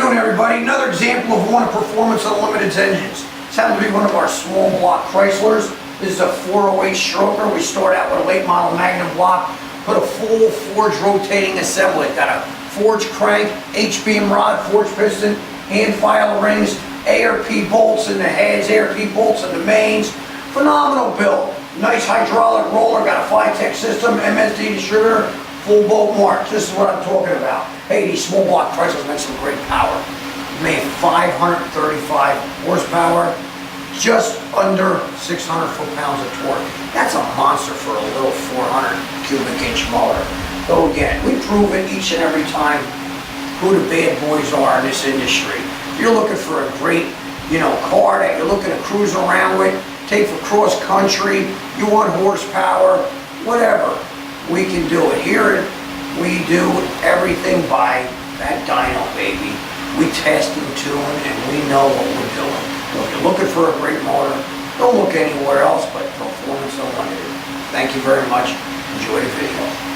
afternoon, everybody. Another example of one of Proformance Unlimited's engines. This happens to be one of our small block Chryslers. This is a 408 stroker. We start out with a late model Magnum block, put a full forged rotating assembly. Got a forged crank, H-beam rod, forged piston, hand file rings, ARP bolts in the heads, ARP bolts in the mains. Phenomenal build. Nice hydraulic roller, got a Phytech system, MSD distributor, full bolt marks. This is what I'm talking about. Hey, these small block Chryslers make some great power. Made 535 horsepower, just under 600 foot-pounds of torque. That's a monster for a little 400 cubic inch motor. So again, we prove it each and every time who the bad boys are in this industry. If you're looking for a great, car that you're looking to cruise around with, take for cross country, you want horsepower, whatever, we can do it. Here we do everything by that dyno, baby. We test and tune and we know what we're doing. So if you're looking for a great motor, don't look anywhere else but Proformance Unlimited. Thank you very much. Enjoy the video.